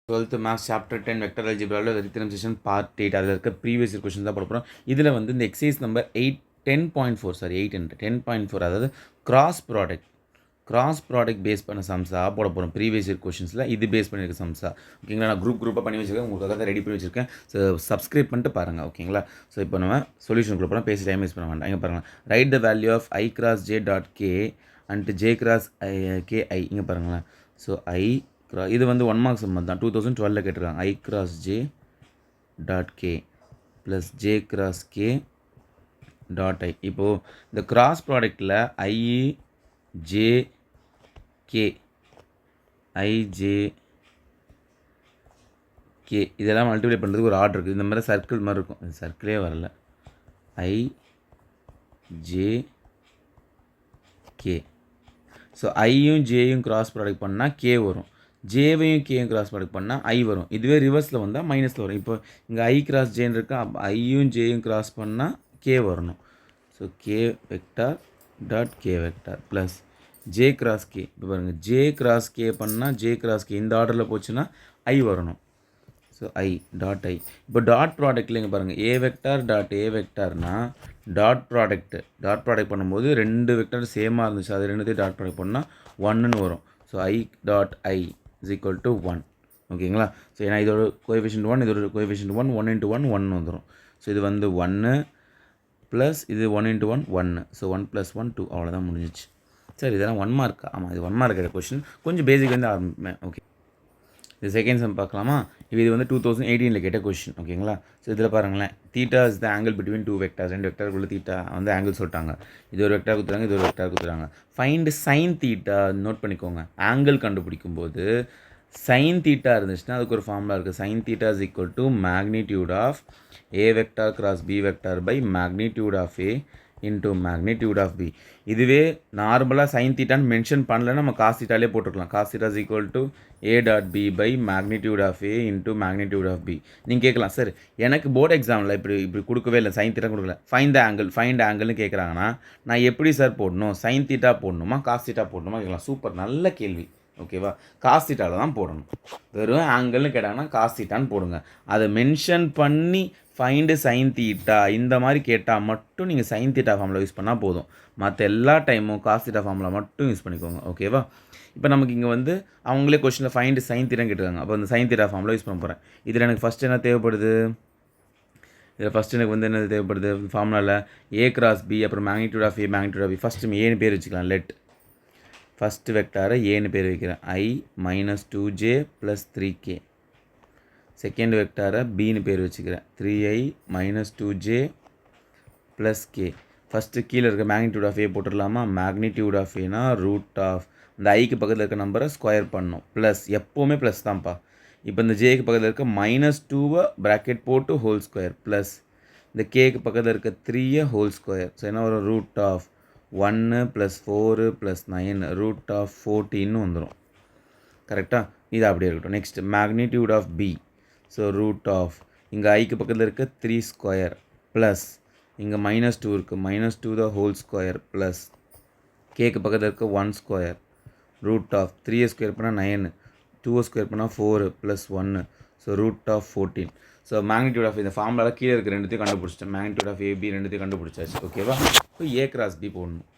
12th maths chapter 10 vector அல்ஜிப்ராவில் ரித்மெட்டிசேஷன் part 8 அதில் இருக்க ப்ரீவியஸ் இயர் கொஸ்டின் தான் போட போகிறோம். இதில் வந்து இந்த எக்ஸசைஸ் நம்பர் 10.4 சாரி 10.4 அதாவது கிராஸ் ப்ராடக்ட் பேஸ் பண்ண சம்ஸாக போட போகிறோம். ப்ரீவியஸ் இயர் கொஷின்ஸில் இது பேஸ் பண்ணியிருக்க சம்ஸா ஓகேங்களா. நான் குரூப்பாக பண்ணி வச்சுருக்கேன், உங்களுக்காக தான் ரெடி பண்ணி வச்சுருக்கேன். ஸோ சப்ஸ்கிரைப் பண்ணிட்டு பாருங்கள் ஓகேங்களா. ஸோ இப்போ நம்ம சொல்யூஷன் கொடுப்போம், பேசி டைம் வேஸ்ட் பண்ண வேண்டாம். இங்கே பாருங்கள், right the value of I cross J dot K and J cross KI. இங்கே பாருங்களேன். ஸோ இது வந்து 1 மார்க் சம் தான், 2012 கேட்டிருக்காங்க. I cross J dot K plus J cross K dot I. இப்போது இந்த கிராஸ் ப்ராடக்டில் IJK இதெல்லாம் மல்டிப்ளை பண்ணுறதுக்கு ஒரு ஆர்டர் இருக்குது. இந்த மாதிரி சர்க்கிள் மாதிரி இருக்கும், சர்க்கிளே வரல. IJK. ஸோ ஐயும் ஜேயும் கிராஸ் ப்ராடக்ட் பண்ணால் கே வரும், ஜேவையும் கேயும் கிராஸ் ப்ராடக்ட் பண்ணால் ஐ வரும். இதுவே ரிவர்ஸில் வந்தால் மைனஸில் வரும். இப்போ இங்கே I கிராஸ் ஜேன்னு இருக்கா, ஐயும் ஜேயும் கிராஸ் பண்ணால் கே வரணும். So k vector dot k vector plus j cross k. இப்போ பாருங்கள், ஜே கிராஸ் கே பண்ணால் ஜே கிராஸ் கே இந்த ஆர்டரில் போச்சுன்னா ஐ வரணும். So i dot i. இப்போ டாட் ப்ராடக்ட்டில் இங்கே பாருங்கள், ஏ வெக்டார் டாட் ஏ வெக்டார்னா டாட் ப்ராடக்ட் பண்ணும்போது ரெண்டு வெக்டார் சேமாக இருந்துச்சு, அது ரெண்டுத்தையும் டாட் ப்ராடக்ட் பண்ணால் 1ன்னு வரும். So i dot I is equal to 1 ஓகேங்களா. ஸோ ஏன்னா இதோட கோஎஃபிஷியன்ட் 1, இதோட கோஎஃபிஷியன்ட் 1, 1 into 1 1 வந்துடும். ஸோ இது வந்து 1 ப்ளஸ் இது 1 into 1 1. ஸோ 1 + 1 2, அவ்வளோதான் முடிஞ்சிச்சு. சரி, இதெல்லாம் 1 மார்க். ஆமாம், இது 1 மார்க் கொஷின். கொஞ்சம் பேசிக் வந்து ஆரம்பிப்பேன். ஓகே, இது செகண்ட் சம் பார்க்கலாமா. இது வந்து 2018 கேட்ட கொஷின் ஓகேங்களா. ஸோ இதில் பாருங்களேன், theta is the angle between 2 vectors. 2 வெக்டாருக்குள்ள தீட்டா வந்து ஆங்கிள் சொல்லிட்டாங்க. இது ஒரு வெக்டார் கொடுத்துறாங்க, இது ஒரு வெக்டார் கொடுத்துறாங்க. Find sine theta. நோட் பண்ணிக்கோங்க, ஆங்கிள் கண்டுபிடிக்கும் போது சைன் தீட்டா இருந்துச்சுன்னா அதுக்கு ஒரு ஃபார்முலா இருக்குது. Sine theta is equal to magnitude of A vector cross B vector by magnitude of A into magnitude of b. இதுவே நார்மலாக சைன் தீட்டான்னு மென்ஷன் பண்ணலன்னா நம்ம காஸ் தீட்டாலே போட்டுருக்கலாம். Cos theta is equal to A dot B by magnitude of A into magnitude of B. நீங்கள் கேட்கலாம், sir எனக்கு board எக்ஸாமில் இப்படி கொடுக்கவே இல்லை, சைன் தீட்டா கொடுக்கல, ஃபைண்ட் ஆங்கிள்னு கேட்குறாங்கன்னா நான் எப்படி சார் போடணும்? சைன் தீட்டா போடணுமா காஸ் தீட்டா போடணுமா கேட்கலாம். சூப்பர், நல்ல கேள்வி ஓகேவா. காஸ் தீட்டாவில் தான் போடணும். வெறும் ஆங்கிள்னு கேட்டாங்கன்னா காஸ் தீட்டான்னு போடுங்க. அதை மென்ஷன் பண்ணி ஃபைண்டு சைன் தீட்டா இந்த மாதிரி கேட்டால் மட்டும் நீங்கள் சைன் தீட்டா ஃபார்முலா யூஸ் பண்ணால் போதும். மற்ற எல்லா டைமும் காஸ் தீட்டா ஃபார்முலா மட்டும் யூஸ் பண்ணிக்கோங்க ஓகேவா. இப்போ நமக்கு இங்கே வந்து அவங்களே கொஸ்டினில் ஃபைண்டு சைன் தீட்டான்னு கேட்டுருக்காங்க. அப்போ அந்த சைன் தீட்டா ஃபார்முலா யூஸ் பண்ண போகிறேன். இதில் எனக்கு ஃபஸ்ட்டு என்ன தேவைப்படுது? இதில் ஃபஸ்ட்டு எனக்கு வந்து என்ன தேவைப்படுது? ஃபார்முலாவில் ஏ கிராஸ் பி, அப்புறம் magnitude of A magnitude of B. First ஏன்னு பேர் வச்சுக்கலாம். லெட் ஃபஸ்ட்டு வெக்டாரை ஏன்னு பேர் வைக்கிறேன், I - 2j + 3k. செகண்ட் வெக்டாரை பின்னு பேர் வச்சுக்கிறேன், 3i - 2j + k. ஃபஸ்ட்டு கீழே இருக்க மேக்னிடியூட் ஆஃப் ஏ போட்டுடலாமா. மேக்னிடியூட் ஆஃப் ஏனா ரூட் ஆஃப் இந்த ஐக்கு பக்கத்தில் இருக்க நம்பரை ஸ்கொயர் பண்ணணும். ப்ளஸ் எப்போவுமே ப்ளஸ் தான்ப்பா. இப்போ இந்த ஜேக்கு பக்கத்தில் இருக்க -2 ப்ராக்கெட் போட்டு ஹோல் ஸ்கொயர் ப்ளஸ் இந்த கேக்கு பக்கத்தில் இருக்க 3 ஹோல் ஸ்கொயர். ஸோ என்ன வரும்? ரூட் ஆஃப் 1 + 4 + 9 ரூட் ஆஃப் 14 வந்துடும். கரெக்டாக? இது அப்படியே இருக்கட்டும். Next magnitude of B. So root of இங்கே ஐக்கு பக்கத்தில் இருக்க 3 ஸ்கொயர் ப்ளஸ் இங்கே -2 இருக்குது, -2 த ஹோல் ஸ்கொயர் ப்ளஸ் கேக்கு பக்கத்தில் இருக்க 1 ஸ்கொயர் ரூட் ஆஃப் 3 ஸ்கொயர் பண்ணால் 9, 2 ஸ்கொயர் பண்ணால் 4 + 1. So root of 14. So magnitude of இந்த ஃபார்முலாவில் கீழே இருக்க ரெண்டுத்தையும் கண்டுபிடிச்சிட்டேன். மேக்னிடியூட் ஆஃப் ஏபி ரெண்டுத்தையும் கண்டுபிடிச்சாச்சு ஓகேவா. இப்போ ஏ கிராஸ் பி போடணும்.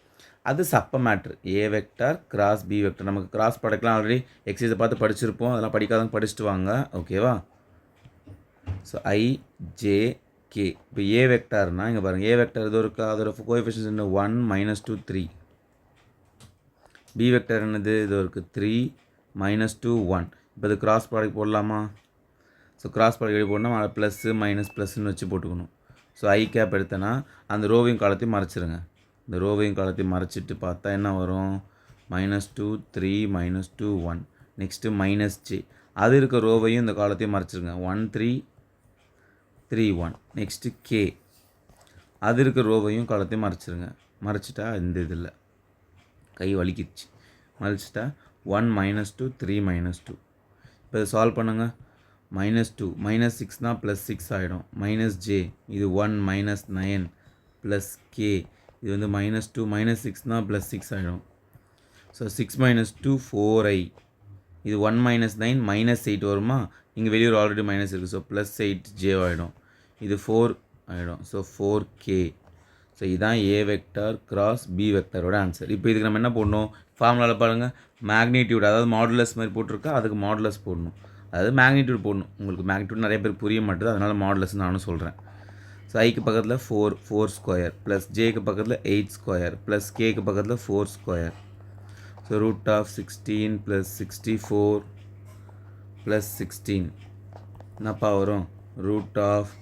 அது சப்ப மேட்ரு. ஏ வெக்டார் கிராஸ் பி வெக்டார். நமக்கு கிராஸ் ப்ராடக்ட்லாம் ஆல்ரெடி எக்ஸசைஸை பார்த்து படிச்சிருப்போம், அதெல்லாம் படிக்காதவங்க படிச்சுட்டு வாங்க ஓகேவா. So IJK. இப்போ ஏ வெக்டார்னால் இங்கே பாருங்கள், ஏ வெக்டார் இது இருக்கா, அதோட கோஎஃபிஷியன்ட் 1 - 2 3. பி வெக்டார் என்னது? இது இருக்குது 3 - 2 1. இப்போ இது கிராஸ் ப்ராடக்ட் போடலாமா. ஸோ கிராஸ் ப்ராடக்ட் எப்படி போடணும்? ப்ளஸ்ஸு மைனஸ் ப்ளஸ்ன்னு வச்சு போட்டுக்கணும். ஸோ ஐ கேப் எடுத்தேன்னா அந்த ரோவையும் காலத்தையும் மறைச்சிருங்க. இந்த ரோவையும் காலத்தையும் மறைச்சிட்டு பார்த்தா என்ன வரும்? -2 3 -2 1. Next -j. அது இருக்க ரோவையும் இந்த காலத்தையும் மறைச்சிருங்க. 1 3 3 1. Next K. அது இருக்க ரோவையும் காலத்தையும் மறைச்சிருங்க. மறைச்சிட்டா இந்த இதில் கை வலிக்கிடுச்சு. மறைச்சிட்டா 1 -2 3 -2. இப்போ இதை சால்வ் பண்ணுங்கள். -2 -6னா +6 ஆகிடும். -j இது 1 -9 ப்ளஸ் k. இது வந்து -2 -6னா +6 ஆகிடும். ஸோ 6 - 2 4i இது 1 மைனஸ் 9 மைனஸ் 8 வருமா, இங்கே வெளியூர் ஆல்ரெடி மைனஸ் இருக்குது. ஸோ ப்ளஸ் 8j ஆகிடும். இது 4 ஆகிடும். So 4k. ஸோ இதுதான் ஏ வெக்டார் கிராஸ் பி வெக்டாரோட ஆன்சர். இப்போ இதுக்கு நம்ம என்ன போடணும், ஃபார்முலாவில் பாருங்கள், மேக்னிடியூட், அதாவது மாடுலஸ் மாதிரி போட்டிருக்கா, அதுக்கு மாடுலஸ் போடணும். அதாவது மேக்னிடியூட் போடணும். உங்களுக்கு மேக்னிடியூட் நிறைய பேர் புரிய மாட்டுது, அதனால் மாடுலஸ் நானும் சொல்கிறேன். ஸோ ஐக்கு பக்கத்தில் 4 ஸ்கொயர் ப்ளஸ் ஜேக்கு பக்கத்தில் 8 ஸ்கொயர் ப்ளஸ் கேக்கு பக்கத்தில் 4 square. So root of 16 plus 64 plus 16 என்னப்பா வரும், ரூட் ஆஃப்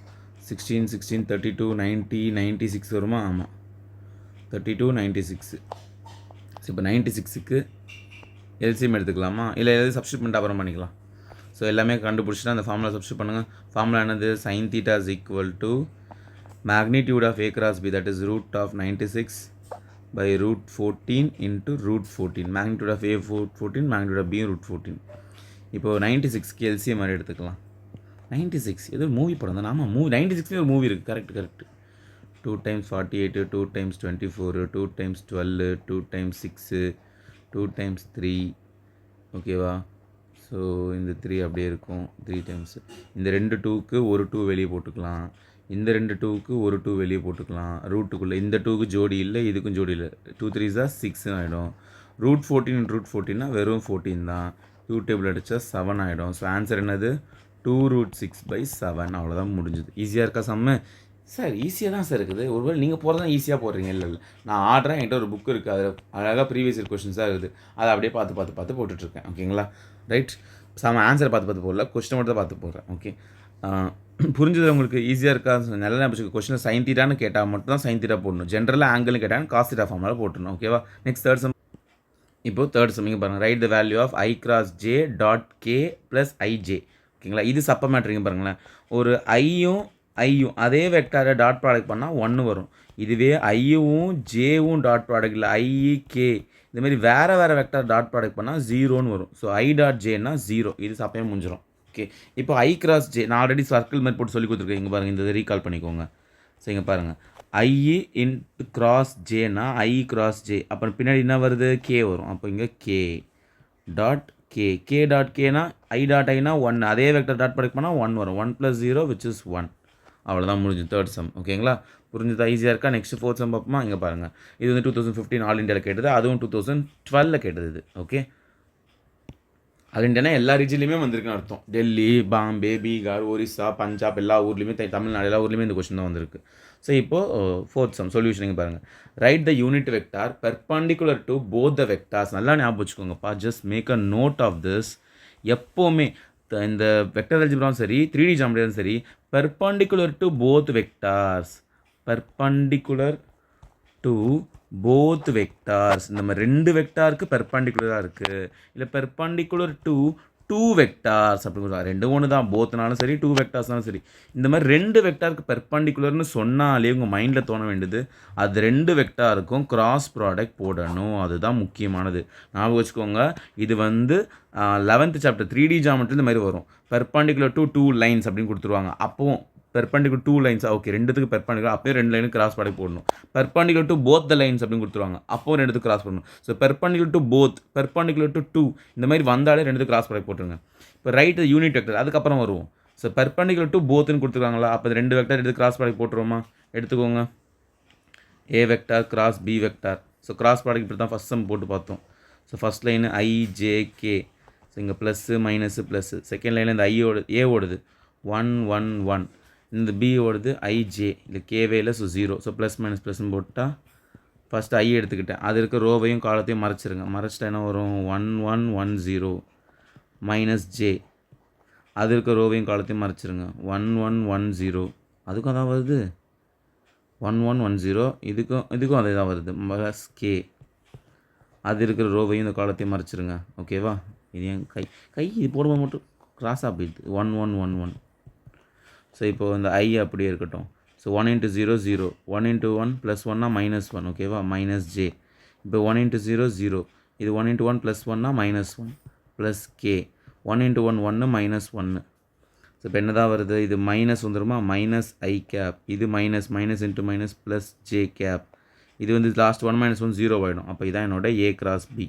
16 32 90 96 வருமா, ஆமாம் 32 96. ஸோ இப்போ 96க்கு எல்சிஎம் எடுத்துக்கலாமா, இல்லை எதாவது சப்ஸ்டியூட் பண்ணிட்டு அப்புறம் பண்ணிக்கலாம். ஸோ எல்லாமே கண்டுபிடிச்சிட்டு அந்த ஃபார்முலா சப்ஸ்டியூட் பண்ணுங்கள். ஃபார்முலா என்னது, sin theta is equal to magnitude of a cross b, that is root of 96 by root 14 into root 14. magnitude of a 14, magnitude of b root 14. இப்போது 96க்கு எல்சிஎம் மாதிரி எடுத்துக்கலாம். 96 ஏதோ மூவி படம் தான். ஆமாம், மூவி 96 ஒரு மூவி இருக்குது. Correct. 2 times 48, 2 times 24, 2 times 12, 2 times 6, 2 times 3. ஓகேவா? ஸோ இந்த 3 அப்படியே இருக்கும். 3 times இந்த 2 2க்கு ஒரு 2 வெளியே போட்டுக்கலாம். இந்த 2 2க்கு ஒரு 2 வெளியே போட்டுக்கலாம். ரூட்டுக்குள்ளே இந்த 2க்கு ஜோடி இல்லை, இதுக்கும் ஜோடி இல்லை. 2 3s 6 ஆகிடும். ரூட் 14 ரூட் 14னா வெறும் 14 தான். 2 டேபிள் அடித்தா 7 ஆகிடும். ஸோ ஆன்சர் என்னது, 2 root 6/7. அவ்வளோதான் முடிஞ்சுது. ஈஸியாக இருக்கா சம்மு? சார் ஈஸியாக தான் சார் இருக்குது. ஒருவேளை நீங்கள் போகிறதான் ஈஸியாக போடுறீங்க. இல்லை நான் ஆடுறேன், என்கிட்ட ஒரு புக் இருக்குது, அதில் அழகாக ப்ரீவியஸ் இயர் கொஸ்டின்ஸாக இருக்குது. அதை அப்படியே பார்த்து போட்டுட்ருக்கேன். ஓகேங்களா? ரைட். சம ஆன்சரை பார்த்து போடல, கொஸ்டின் மட்டும் தான் பார்த்து போடுறேன். ஓகே, புரிஞ்சது உங்களுக்கு? ஈஸியாக இருக்கா? நல்ல ஞாபகம். கொஸ்டின் சைன் தீட்டான்னு கேட்டால் மட்டும் தான் சைன் தீட்டா போடணும். ஜென்ரலாக ஆங்கிள்னு கேட்டால் காஸ் தீட்டா ஃபார்முலா போட்டுருணும். ஓகேவா? Next third sum. இப்போது தேர்ட் சம் இங்கே பாருங்கள். Right the value of i cross j dot k plus ij. ஓகேங்களா? இது சப்பமேட்ரிங்க பாருங்களேன். ஒரு ஐயும் அதே வெக்டாரை டாட் ப்ராடக்ட் பண்ணால் 1 வரும். இதுவே ஐயும் ஜேவும் டாட் ப்ராடக்ட் இல்லை, ஐ கே இதுமாரி வேறு வெக்டார் டாட் ப்ராடக்ட் பண்ணால் 0ன்னு வரும். ஸோ ஐ டாட் ஜேன்னா 0. இது சப்பையே முடிஞ்சிடும். ஓகே, இப்போ ஐ கிராஸ் ஜே நான் ஆல்ரெடி சர்க்கிள் மாதிரி போட்டு சொல்லி கொடுத்துருக்கேன். இங்கே பாருங்கள், இந்த ரீகால் பண்ணிக்கோங்க. ஸோ இங்கே பாருங்கள், ஐ இன்ட்டு கிராஸ் ஜேனா ஐ கிராஸ் ஜே, அப்புறம் பின்னாடி என்ன வருது, கே வரும். அப்போ இங்கே K dot K dot கேனா I dot Aina 1, அதே வெக்டர் டாட் ப்ராடக்ட் பண்ணால் 1 வரும். 1 + 0 which is 1. அவ்வளோதான் முடிஞ்சு தேர்ட் சம். ஓகேங்களா? புரிஞ்சுதா? ஈஸியாக இருக்கா? நெக்ஸ்ட் ஃபோர்த் சம் பார்ப்போமா? இங்கே பாருங்கள், இது வந்து 2015 ஆல் இண்டியாவில் கேட்டது, அதுவும் 2012 கேட்டது. இது ஓகே, ஆல் இண்டியானா எல்லா ரீஜன்லையுமே வந்திருக்குன்னு அர்த்தம். டெல்லி, பாம்பே, பீகார், ஒரிசா, பஞ்சாப் எல்லா ஊர்லேயுமே, தமிழ்நாடு எல்லா ஊர்லேயுமே இந்த கொஸ்டின் தான் வந்திருக்கு. ஸோ இப்போது ஃபோர்த் சம் சொல்யூஷன் இங்கே பாருங்கள். Right the unit vector perpendicular to both the vectors. நல்லா ஞாபகம் வச்சுக்கோங்கப்பா, just make a note of this. எப்போவுமே இந்த வெக்டர் அல்ஜிப்ராவும் சரி, 3D ஜாமெட்ரியும் சரி, perpendicular to both vectors, perpendicular to both vectors. நம்ம 2 வெக்டாருக்கு பெர்பண்டிகுலராக இருக்குது, இல்லை பெர்பண்டிகுலர் டு 2 வெக்டார்ஸ் அப்படின்னு சொல்லுவாங்க. 2 ஒன்று தான், போத்னாலும் சரி 2 வெக்டார்ஸ்னாலும் சரி. இந்த மாதிரி 2 வெக்டாருக்கு பெர்பண்டிகுலர்னு சொன்னாலே உங்கள் மைண்டில் தோண வேண்டியது அது 2 வெக்டாருக்கும் கிராஸ் ப்ராடக்ட் போடணும். அதுதான் முக்கியமானது. ஞாபகம் வச்சுக்கோங்க. இது வந்து 11th சாப்டர் 3D ஜாமெட்ரி இந்த மாதிரி வரும். பெர்பண்டிகுலர் டு 2 லைன்ஸ் அப்படின்னு கொடுத்துருவாங்க. அப்போவும் பெர்பண்டிகுலர் 2 லைன்ஸ், ஓகே, 2த்துக்கு பெர்பண்டிகுலர், அப்போயே 2 லைனுக்கு கிராஸ் ப்ராடக்ட் போடணும். Perpendicular to both the lines அப்படின்னு கொடுத்துருவாங்க. அப்போ 2த்துக்கு கிராஸ் பண்ணணும். So perpendicular to both, perpendicular to 2 இந்த மாதிரி வந்தாலே 2த்துக்கு கிராஸ் ப்ராடக்ட் போட்டுருங்க. இப்போ ரைட் யூனிட் வெக்டர் அதுக்கப்புறம் வருவோம். ஸோ பெர்பண்டிகுலர் டு போத்துன்னு கொடுத்துருக்காங்களா, அப்போ 2 வெக்டர் எடுத்து கிராஸ் ப்ராடக்ட் போட்டுருவோமா? எடுத்துக்கோங்க, a vector cross B vector. So cross product இப்படி தான் ஃபஸ்ட் சம் போட்டு பார்த்தோம். So first line i j k. So இங்கே ப்ளஸ்ஸு மைனஸு ப்ளஸ்ஸு. செகண்ட் லைனில் இந்த ஏ ஓடுது 1 1 1. இந்த பி ஓடுது ஐஜே, இல்லை கேவே இல்லை. ஸோ 0. ஸோ ப்ளஸ் மைனஸ் ப்ளஸ்ன்னு போட்டால் ஃபஸ்ட்டு ஐ எடுத்துக்கிட்டேன். அது இருக்க ரோவையும் காலத்தையும் மறைச்சிருங்க. மறைச்சிட்டா என்ன வரும், 1 1 1 0 மைனஸ் ஜே. அது இருக்க ரோவையும் காலத்தையும் மறைச்சிருங்க. 1 1 1 0. அதுக்கும் அதான் வருது 1 1 1 0. இதுக்கும் அதே தான் வருது ப்ளஸ் கே. அது இருக்கிற ரோவையும் இந்த காலத்தையும் மறைச்சிருங்க. ஓகேவா? இது என் கை இது போடும்போது மட்டும் கிராஸாக போயிடுது. 1 1 1 1. ஸோ இப்போது இந்த ஐ அப்படியே இருக்கட்டும். ஸோ 1 × 0 0, 1 × 1 + 1னா -1. ஓகேவா? Minus J. இப்போ 1 × 0 0, இது 1 × 1 + 1னா -1 ப்ளஸ் கே. 1 × 1 1 -1. ஸோ இப்போ என்ன தான் வருது, இது மைனஸ் வந்துடுமா, மைனஸ் ஐ கேப். இது minus into minus plus J cap. இது வந்து லாஸ்ட் 1 - 1 0 ஆகிடும். அப்போ இதான் என்னோட ஏ கிராஸ் பி.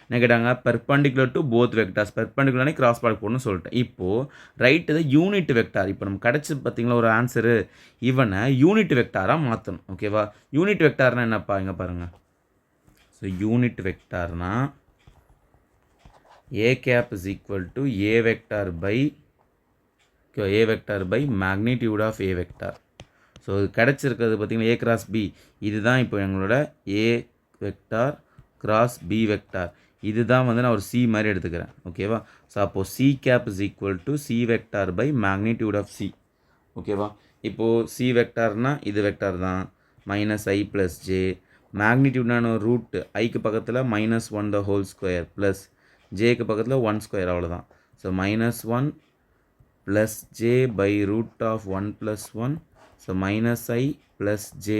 என்ன கேட்டாங்க பெர்பெண்டிகுலர் டு போத் வெக்டார்ஸ் பெர்பெண்டிகுலர்னே கிராஸ் ப்ராடக்ட் போடணும்னு சொல்லிட்டேன். இப்போது ரைட் இது யூனிட் வெக்டார். இப்போ நம்ம கிடச்சி பார்த்தீங்களா ஒரு ஆன்சரு, இவனை யூனிட் வெக்டாராக மாற்றணும். ஓகேவா? யூனிட் வெக்டார்னா என்னப்பா இங்கே பாருங்கள். ஸோ யூனிட் வெக்டார்னா a cap is equal to a vector by magnitude of a vector. So கிடச்சிருக்கிறது பார்த்தீங்கன்னா a cross b, இதுதான் இப்போ எங்களோட a vector cross b vector. இதுதான் வந்து நான் ஒரு c மாதிரி எடுத்துக்கிறேன். ஓகேவா? ஸோ அப்போது c cap is equal to c vector by magnitude of c. ஓகேவா? இப்போது c வெக்டார்னா இது வெக்டார் தான், மைனஸ் i ப்ளஸ் ஜே. மேக்னிடியூட்னான ரூட் ஐக்கு பக்கத்தில் -1 the whole square ப்ளஸ் ஜேக்கு பக்கத்தில் 1 ஸ்கொயர், அவ்வளோதான். So -1 plus j by root of 1 + 1. So -i plus j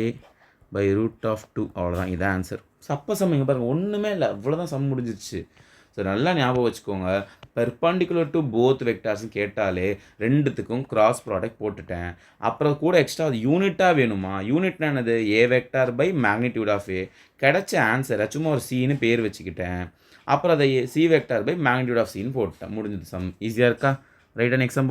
by root of 2, அவ்வளோதான். இதான் ஆன்சர். சப்ப சம் இங்கே பாருங்கள், ஒன்றுமே இல்லை, அவ்வளோதான் சம் முடிஞ்சிச்சு. ஸோ நல்லா ஞாபகம் வச்சுக்கோங்க, பெர்பெண்டிகுலர் டு போத் வெக்டார்ஸ்னு கேட்டாலே ரெண்டுத்துக்கும் கிராஸ் ப்ராடக்ட் போட்டுட்டேன். அப்புறம் கூட எக்ஸ்ட்ரா அது யூனிட்டாக வேணுமா? யூனிட்னா என்னது? A vector by magnitude of a. கிடைச்ச ஆன்சரை சும்மா ஒரு சின்னு பேர் வச்சுக்கிட்டேன். அப்புறம் அதை c vector by magnitude of சின்னு போட்டேன். முடிஞ்சது சம். ஈஸியாக இருக்கா? ரைட்டாக நெக்ஸ்ட் சம்.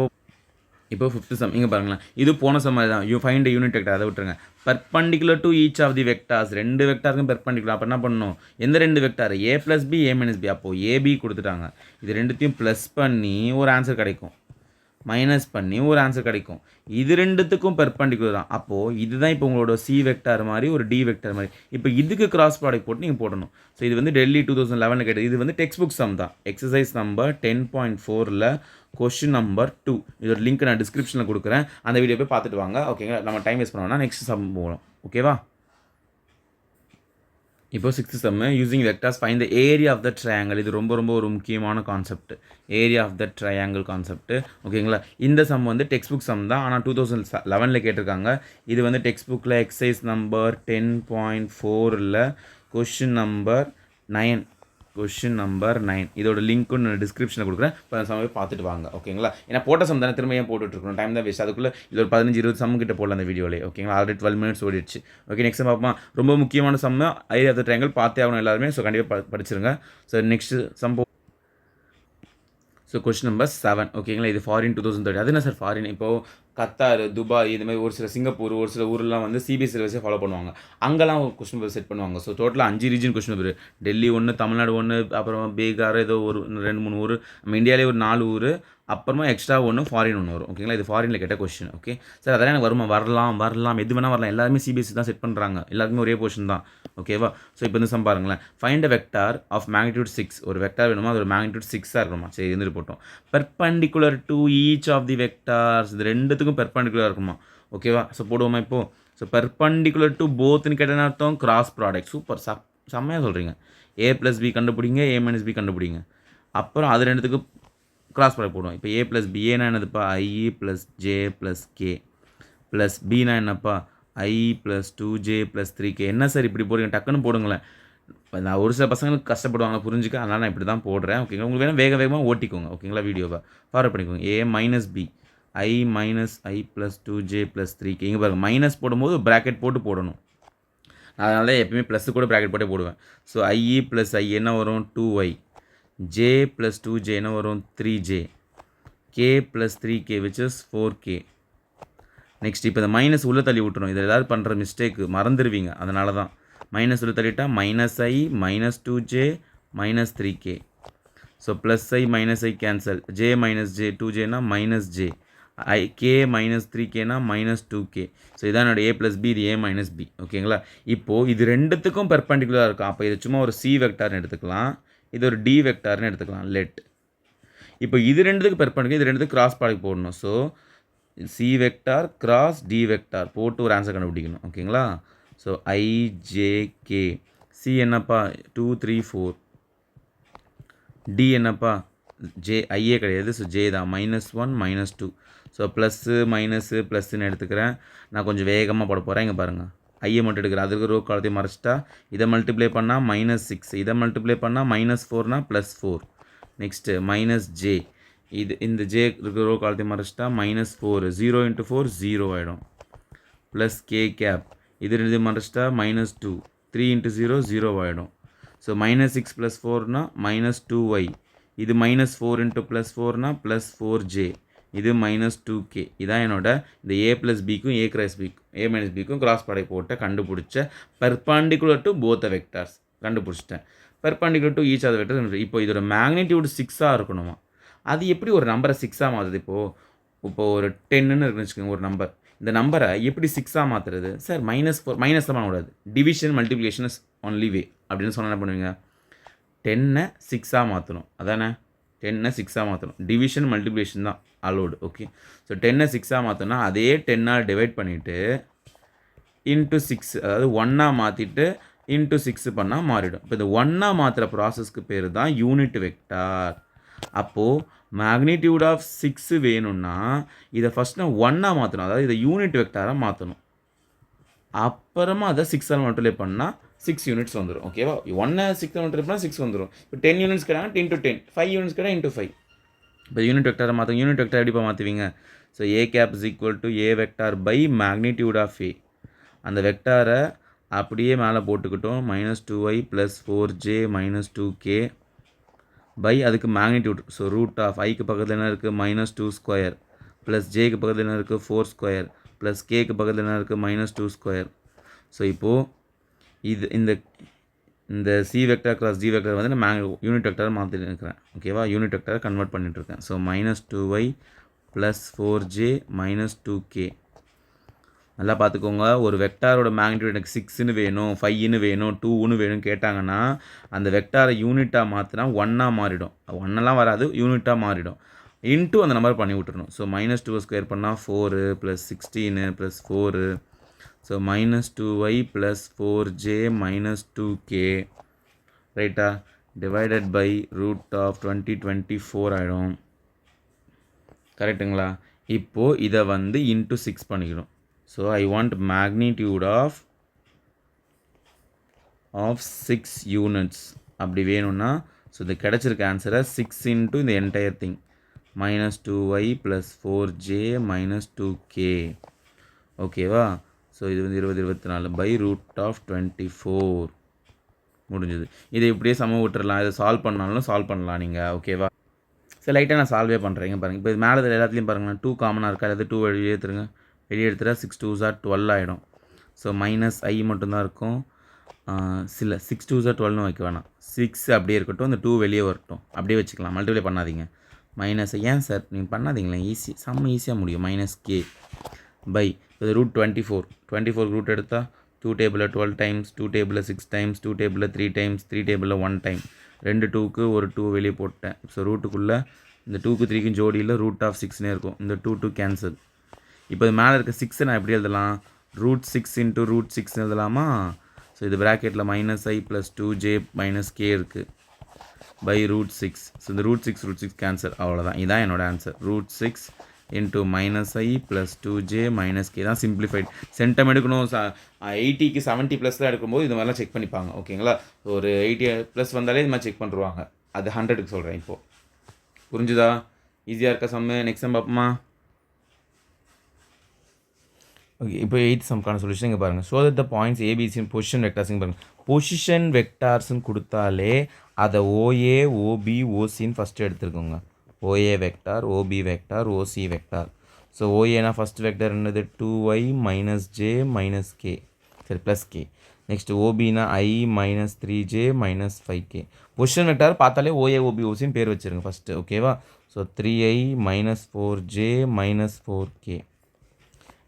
இப்போ 5th சம் இங்கே பாருங்களேன், இது போன சம் மாதிரி தான். யூ ஃபைண்ட் யூனிட் வெக்டார், அதை விட்டுருங்க. Perpendicular to each of the vectors, ரெண்டு வெக்டாருக்கும் பெர்பெண்டிகுலர். அப்போ என்ன பண்ணணும்? எந்த ரெண்டு vector? A plus B, A minus B. அப்போது ஏபி கொடுத்துட்டாங்க. இது ரெண்டுத்தையும் ப்ளஸ் பண்ணி ஒரு ஆன்சர் கிடைக்கும், மைனஸ் பண்ணி ஒரு ஆன்சர் கிடைக்கும். இது ரெண்டுத்துக்கும் பெர்பெண்டிகுலர் தான். அப்போது இதுதான் இப்போ உங்களோட சி வெக்டார் மாதிரி ஒரு டி வெக்டார் மாதிரி. இப்போ இதுக்கு கிராஸ் ப்ராடக்ட் போட்டு நீங்கள் போடணும். ஸோ இது வந்து டெல்லி 2011 கேட்டது. இது வந்து டெக்ஸ்ட் புக் சம் தான். எக்ஸசைஸ் நம்பர் 10.4ல் கொஷின் நம்பர் 2. இதோட லிங்க் நான் டிஸ்கிரிப்ஷனில் கொடுக்குறேன், அந்த வீடியோ போய் பார்த்துட்டு வாங்க. ஓகேங்களா? நம்ம டைம் வேஸ்ட் பண்ணோம்னா நெக்ஸ்ட் சம் போகலாம். ஓகேவா? இப்போ 6th sum, using vectors find the area of the triangle. இது ரொம்ப ரொம்ப ஒரு முக்கியமான concept, area of the triangle concept. ஓகேங்களா? இந்த சம் வந்து டெக்ஸ்ட் புக் சம் தான், ஆனால் 2011 கேட்டிருக்காங்க. இது வந்து டெக்ஸ்ட் புக்கில் எக்ஸசைஸ் நம்பர் 10.4ல் கொஷின் நம்பர் 9. கொஷின் நம்பர் 9 இதோட லிங்க்கும் நான் டிஸ்கிரிப்ஷனில் கொடுக்குறேன். இப்போ அந்த சமயம் பார்த்துட்டு வாங்க. ஓகேங்களா? ஏன்னா போட்ட சம் தானே, திரும்ப ஏன் போட்டுட்ருக்கணும்? டைம் தான் வேஸ்ட். அதுக்குள்ளே இது ஒரு 15-20 சம் கிட்ட போடலாம் அந்த வீடியோவில். ஓகேங்களா? ஆல்ரெடி 12 minutes ஓடிடுச்சு. ஓகே, நெக்ஸ்ட் பார்ப்போமா? ரொம்ப முக்கியமான sum, area of the triangle பார்த்தே ஆகணும் எல்லாருமே. ஸோ கண்டிப்பாக படிச்சிருங்க. So next sum. So question number 7. ஓகேங்களா? இது ஃபாரின் 2030. அது என்ன சார் ஃபாரின்? இப்போது கத்தார், துபாய், இது மாதிரி ஒரு சில சிங்கப்பூர், ஒரு சில ஊரெலாம் வந்து சிபிஎஸ்சி சிலபஸே ஃபாலோ பண்ணுவாங்க. அங்கெல்லாம் ஒரு கொஸ்டின் பேப்பர் செட் பண்ணுவாங்க. ஸோ டோட்டலாக 5 region question paper. Delhi 1, Tamil Nadu 1, அப்புறம் பீகார் ஏதோ ஒரு 2-3 ஊர், நம்ம இந்தியாவிலே ஒரு 4 ஊர், அப்புறமா எக்ஸ்ட்ரா 1 ஃபாரின் 1 வரும். ஓகேங்களா? இது ஃபாரினில் கேட்ட கொஸ்டின். ஓகே சார், அதெல்லாம் எனக்கு வருமா? வரலாம், எது வேணால் வரலாம். எல்லாருமே சிபிஎஸ்சி தான் செட் பண்ணுறாங்க, எல்லாருக்குமே ஒரே போர்ஷன் தான். ஓகேவா? ஸோ இப்போ இந்த சம் பாருங்களேன். Find a vector of magnitude 6. ஒரு வெக்டார் வேணுமா? அது ஒரு மேக்னிடியூட் 6 இருக்கணுமா? சரி, இருந்துட்டு போட்டோம். Perpendicular to each of the vectors, இது ரெண்டுத்துக்கும் பெர்பெண்டிகுலர் இருக்குமா? ஓகேவா? ஸோ போடுவோமா இப்போது? ஸோ பெர்பெண்டிகுலர் டு போத்னு கேட்டேன்னு அர்த்தம் கிராஸ் ப்ராடக்ட். சூப்பர், செம்மையாக சொல்கிறீங்க. ஏ ப்ளஸ் பி கண்டுபிடிங்க, ஏ மைனஸ் பி கண்டுபிடிங்க. அப்புறம் அது ரெண்டுத்துக்கு கிராஸ் ப்ராடக்ட் போடுவோம். இப்போ ஏ ப்ளஸ் பி, ஏன்னா என்னதுப்பா? I plus J plus k plus பினா என்னப்பா? I plus 2j plus 3k. என்ன சார் இப்படி போடுங்க? டக்குன்னு போடுங்களேன். நான் ஒரு சில பசங்களுக்கு கஷ்டப்படுவாங்க புரிஞ்சுக்க, அதனால் நான் இப்படி தான் போடுறேன். ஓகேங்களா? உங்களுக்கு வேணால் வேகமாக ஓட்டிக்கோங்க. ஓகேங்களா? வீடியோவை ஃபார்வர்ட் பண்ணிக்கோங்க. ஏ minus B, I minus i plus 2j plus 3k. இங்கே பாருங்கள், மைனஸ் போடும்போது ப்ராக்கெட் போட்டு போடணும். அதனால எப்பயுமே ப்ளஸ் கூட ப்ராக்கெட் போட்டே போடுவேன். ஸோ ஐ ப்ளஸ் ஐ என்ன வரும்? 2y. ஜே ப்ளஸ் 2j என்ன வரும்? 3j. K plus 3k which is 4k. Next இப்போ இந்த மைனஸ் உள்ளே தள்ளி விட்டுரும். இதில் ஏதாவது பண்ணுற மிஸ்டேக்கு மறந்துடுவீங்க, அதனால தான் மைனஸ் உள்ளே தள்ளிட்டா minus i minus 2j minus 3k. So plus i minus i cancel, j minus j, 2jனா minus j, i k minus 3kனா மைனஸ் 2k. ஸோ இதான் என்னோட ஏ ப்ளஸ் பி, இது ஏ மைனஸ் பி. ஓகேங்களா? இப்போது இது ரெண்டுத்துக்கும் பெர்பெண்டிகுலராக இருக்கும். அப்போ இது சும்மா ஒரு சி வெக்டார்னு எடுத்துக்கலாம், இது ஒரு டி வெக்டார்னு எடுத்துக்கலாம். லெட் இப்போ இது ரெண்டுத்துக்கு பெர்பெண்டிகுலர், இது ரெண்டுத்துக்கு கிராஸ் ப்ராடக்ட் போடணும். So C vector cross D vector போட்டு ஒரு ஆன்சர் கண்டுபிடிக்கணும். ஓகேங்களா? So IJK. சி என்னப்பா? 2 3 4. டி என்னப்பா? ஜே, ஐயே கிடையாது, ஸோ ஜே தான். -1 -2. ஸோ ப்ளஸ்ஸு மைனஸு ப்ளஸ்ன்னு எடுத்துக்கிறேன். நான் கொஞ்சம் வேகமாக போட போகிறேன். இங்கே பாருங்கள், ஐயை மட்டும் எடுக்கிறேன். அதுக்கு ரோ காலத்தையும் மறைச்சிட்டா, இதை மல்டிப்ளை பண்ணால் -6, இதை மல்டிப்ளை பண்ணால் -4னா +4. நெக்ஸ்ட்டு மைனஸ் ஜே, இது இந்த ஜே இருக்கிற ரோ காலத்தையும் மறைச்சிட்டா -4, 0 × 4 0 ஆகிடும். ப்ளஸ் கே கேப், இது ரெண்டு மறைச்சிட்டா -2, 3 × 0 0 ஆகிடும். So -6 + 4னா -2y. இது -4 × +4னா +4j. இது -2k. இதான் என்னோட இந்த a + bக்கும் a - bக்கும் கிராஸ் ப்ராடக்ட் போட்டு கண்டுபிடிச்ச perpendicular to both the vectors கண்டுபிடிச்சிட்டேன். Perpendicular to each of the vectors. இப்போ இதோட மேக்னிடியூட் 6 இருக்கணுமா? அது எப்படி ஒரு நம்பரை 6 மாற்றுது? இப்போ ஒரு 10ன்னு இருக்குன்னு வச்சுக்கோங்க ஒரு நம்பர். இந்த நம்பரை எப்படி 6 மாற்றுறது? சார் -4 மைனஸில் பண்ணக்கூடாது. Division multiplication is only way அப்படின்னு சொன்னால் என்ன பண்ணுவீங்க? 10 6 மாற்றணும். அதானே? 10 6 மாற்றணும். டிவிஷன் மல்டிப்ளிகேஷன் தான் அலோடு. ஓகே. ஸோ 10 6 மாற்றோன்னா அதே 10 டிவைட் பண்ணிவிட்டு இன்ட்டு 6, அதாவது 1 மாற்றிட்டு இன்ட்டு 6 பண்ணால் மாறிடும். இப்போ இந்த 1 மாற்றுற ப்ராசஸ்க்கு பேர் தான் யூனிட் வெக்டார். அப்போது மேக்னிடியூட் ஆஃப் 6 வேணும்னா இதை ஃபஸ்ட் நான் 1 மாற்றணும். அதாவது இதை யூனிட் வெக்டாராக மாற்றணும். அப்புறமா அதை 6 மல்டிப்ளை பண்ணால் 6 யூனிட்ஸ் வந்துடும். ஓகேவா? 1 6 மல்டிப்ளை பண்ணால் 6 வந்துடும். இப்போ 10 யூனிட்ஸ் கிடையாது 10 × 10, 5 யூனிட்ஸ் கிடையாது × 5. இப்போ யூனிட் வெக்டாரை மாற்றுங்க. யூனிட் வெக்டார் எப்படிப்பா மாற்றுவீங்க? So a cap is equal to a vector by magnitude of a. அந்த வெக்டாரை அப்படியே மேலே போட்டுக்கிட்டோம். -2y + 4j - 2k பை அதுக்கு மேக்னிடியூட். ஸோ ரூட் ஆஃப் ஐக்கு பக்கத்தில் என்ன இருக்குது? -2² ப்ளஸ் ஜேக்கு பக்கத்தில் என்ன இருக்குது? 4² ப்ளஸ் கேக்கு பக்கத்தில் என்ன இருக்குது? -2². ஸோ இப்போது இது இந்த C vector cross G vector வந்து நான் யூனிட் வெக்டார் மாற்றிட்டு இருக்கிறேன். ஓகேவா? யூனிட் வெக்டாரை கன்வெர்ட் பண்ணிட்டுருக்கேன். So -2y + 4j - 2k. நல்லா பார்த்துக்கோங்க. ஒரு வெக்டாரோட மேக்னிடியூட் எனக்கு 6ன்னு வேணும், 5ன்னு வேணும், 2ன்னு வேணும் கேட்டாங்கன்னா அந்த வெக்டாரை யூனிட்டாக மாற்றினா 1 மாறிடும். 1 வராது, யூனிட்டாக மாறிடும். இன்ட்டு அந்த நம்பர் பண்ணி விட்டுறணும். ஸோ -2² பண்ணால் 4 + 16 + 4. ஸோ -2y + 4j - 2k ரைட்டா டிவைடட் பை √2024 ஆகிடும். கரெக்டுங்களா? இப்போது இதை வந்து இன்ட்டு 6 பண்ணிக்கணும். So I want magnitude of 6 units அப்படி வேணும்னா ஸோ இது கிடச்சிருக்க ஆன்சரை 6 இன்ட்டு இந்த entire thing -2y + 4j - 2k. ஓகேவா? ஸோ இது வந்து 2024 பை √24 முடிஞ்சது. இதை இப்படியே சம விட்டுறலாம். இதை சால்வ் பண்ணாலும் சால்வ் பண்ணலாம் நீங்கள். ஓகேவா? சரி லைட்டாக நான் சால்வே பண்ணுறேங்க பாருங்கள். இப்போ இது மேலே எல்லாத்துலேயும் பாருங்கள் 2 காமனாக இருக்கா? அதாவது 2 வெளியே எடுத்துருங்க. வெளியே எடுத்துட்டா 6 2s are 12 ஆகிடும். ஸோ -i மட்டும்தான் இருக்கும். சில 6 2s are 12னு வைக்க வேணாம். 6 அப்படியே இருக்கட்டும். அந்த 2 வெளியே வரட்டும். அப்படியே வச்சுக்கலாம். மல்டிப்ளை பண்ணாதீங்க. ஏன் சார் நீங்கள் பண்ணாதீங்களேன்? செம்ம ஈஸியாக முடியும். -k பை இது √24 ரூட் எடுத்தால் 2 டேபிளில் 12 டைம்ஸ், 2 டேபிளில் 6 டைம்ஸ், 2 டேபிளில் 3 டைம்ஸ், 3 டேபிளில் 1 டைம். 2 2க்கு ஒரு 2 வெளியே போட்டேன். ஸோ ரூட்டுக்குள்ளே இந்த 2க்கு 3க்கும் ஜோடியில் √6னே இருக்கும். இந்த 2 கேன்சல். இப்போ இது மேலே இருக்க 6 நான் எப்படி எழுதலாம்? √6 × √6 எழுதலாமா? ஸோ இது ப்ராக்கெட்டில் -i + 2j - k இருக்குது பை √6. ஸோ இந்த √6 கேன்சல். அவ்வளோதான். இதுதான் என்னோட ஆன்சர். √6 × -i + 2j - k தான் சிம்பிளிஃபைட். சென்டம் எடுக்கணும். 80க்கு 70 ப்ளஸ் தான் எடுக்கும்போது இது மாதிரிலாம் செக் பண்ணிப்பாங்க. ஓகேங்களா? ஒரு 80 ப்ளஸ் வந்தாலே இது மாதிரி செக் பண்ணுவாங்க. அது 100க்கு சொல்கிறேன். இப்போது புரிஞ்சுதா? ஈஸியாக இருக்க சம்மு. நெக்ஸ்ட் சம் பார்ப்போமா? ஓகே. இப்போ 8th சம்க்கான சொல்யூஷன் இங்கே பாருங்கள். ஸோ தட் த பாயிண்ட்ஸ் ஏபிசின்னு பொசிஷன் வெக்டார்ஸுங்க பாருங்கள். பொசிஷன் வெக்டார்ஸ்ன்னு கொடுத்தாலே அதை ஓஏ ஓபி ஓசின்னு ஃபஸ்ட்டு எடுத்துருக்கோங்க. OA vector, OB vector, OC vector. So ஓஏனா ஃபஸ்ட் வெக்டார் என்னது? 2y - j - k. சரி ப்ளஸ் k. நெக்ஸ்ட் ஓபினா i - 3j - 5k. Position vector பார்த்தாலே ஓஏ ஓபி ஓசின்னு பேர் வச்சுருங்க ஃபஸ்ட்டு. ஓகேவா? ஸோ 3i - 4j - 4k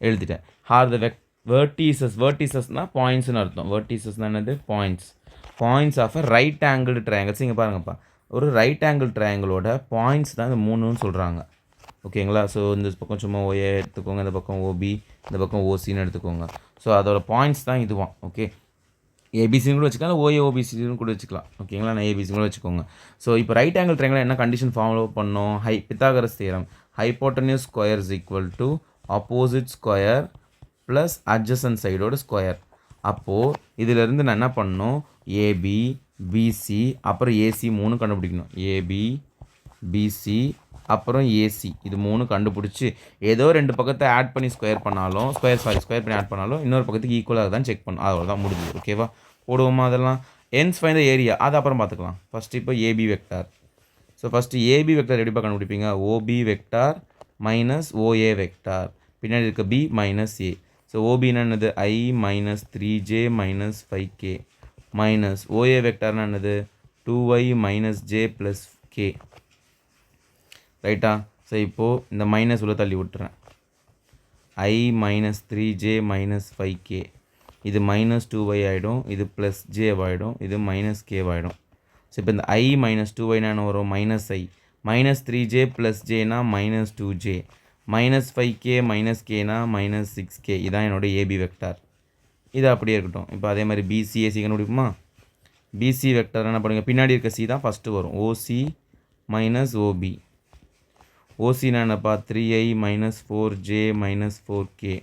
எழுதிட்டேன். ஹார் த வெர்டிசஸ்னால் பாயிண்ட்ஸ்னு அர்த்தம். வெர்டிசஸ்னால் என்னது? Points of a right angle triangles. இங்கே பாருங்கப்பா, ஒரு ரைட் ஆங்கிள் ட்ரையாங்கிளோட பாயிண்ட்ஸ் தான் இந்த 3ன்னு சொல்கிறாங்க. ஓகேங்களா? ஸோ இந்த பக்கம் சும்மா ஓஏ எடுத்துக்கோங்க, இந்த பக்கம் ஓபி, இந்த பக்கம் ஓசின்னு எடுத்துக்கோங்க. ஸோ அதோட பாயிண்ட்ஸ் தான் இதுவான். ஓகே. ஏபிசின்னு கூட வச்சுக்கலாம், ஓஏ ஓபிசின்னு கூட வச்சுக்கலாம். ஓகேங்களா? நான் ஏபிசி கூட வச்சுக்கோங்க. ஸோ இப்போ ரைட் ஆங்கிள் ட்ரையாங்கிள் என்ன கண்டிஷன் ஃபாலோ பண்ணோம்? Pythagoras theorem. Hypotenuse square is equal to opposite square plus adjacent சைடோட ஸ்கொயர். அப்போது இதிலேருந்து நான் என்ன பண்ணணும்? ஏபி பிசி அப்புறம் ஏசி 3 கண்டுபிடிக்கணும். ஏபி பிசி அப்புறம் ஏசி இது 3 கண்டுபிடிச்சி ஏதோ 2 பக்கத்தை ஆட் பண்ணி ஸ்கொயர் பண்ணி ஆட் பண்ணாலும் இன்னொரு பக்கத்துக்கு ஈக்குவலாக தான் செக் பண்ணணும். அவ்வளோதான் முடிஞ்சுது. ஓகேவா? போடுவோமா? அதெல்லாம் hence find the area அது அப்புறம் பார்த்துக்கலாம். ஃபஸ்ட்டு இப்போ AB vector. So first AB vector எப்படிப்பா கண்டுபிடிப்பீங்க? OB vector minus OA vector, பின்னாடி இருக்க பி மைனஸ் ஏ. ஸோ ஓபின்னா என்னது? I minus 3j minus 5k minus OA வெக்டார்னா என்னது? 2y minus j plus k. ரைட்டா? ஸோ இப்போது இந்த மைனஸ் உள்ள தள்ளி விட்டுறேன். ஐ மைனஸ் 3j மைனஸ் 5k, இது மைனஸ் 2y ஆகிடும், இது ப்ளஸ் ஜே ஆகிடும், இது மைனஸ் கே ஆகிடும். ஸோ இப்போ இந்த ஐ மைனஸ் 2yனா வரும்? Minus i. Minus 3j plus ஜேனா minus 2j, minus 5k minus கேனா மைனஸ் 6k. இதான் என்னோடய ஏபி வெக்டார். இது அப்படியே இருக்கட்டும். இப்போ அதே மாதிரி பிசி ஏசி கண்டுபிடிக்குமா? பிசி வெக்டார் என்ன பண்ணுங்கள்? பின்னாடி இருக்க சி தான் ஃபஸ்ட்டு வரும். ஓசி மைனஸ் ஓபி. ஓசினா என்னப்பா? 3i minus 4j minus 4k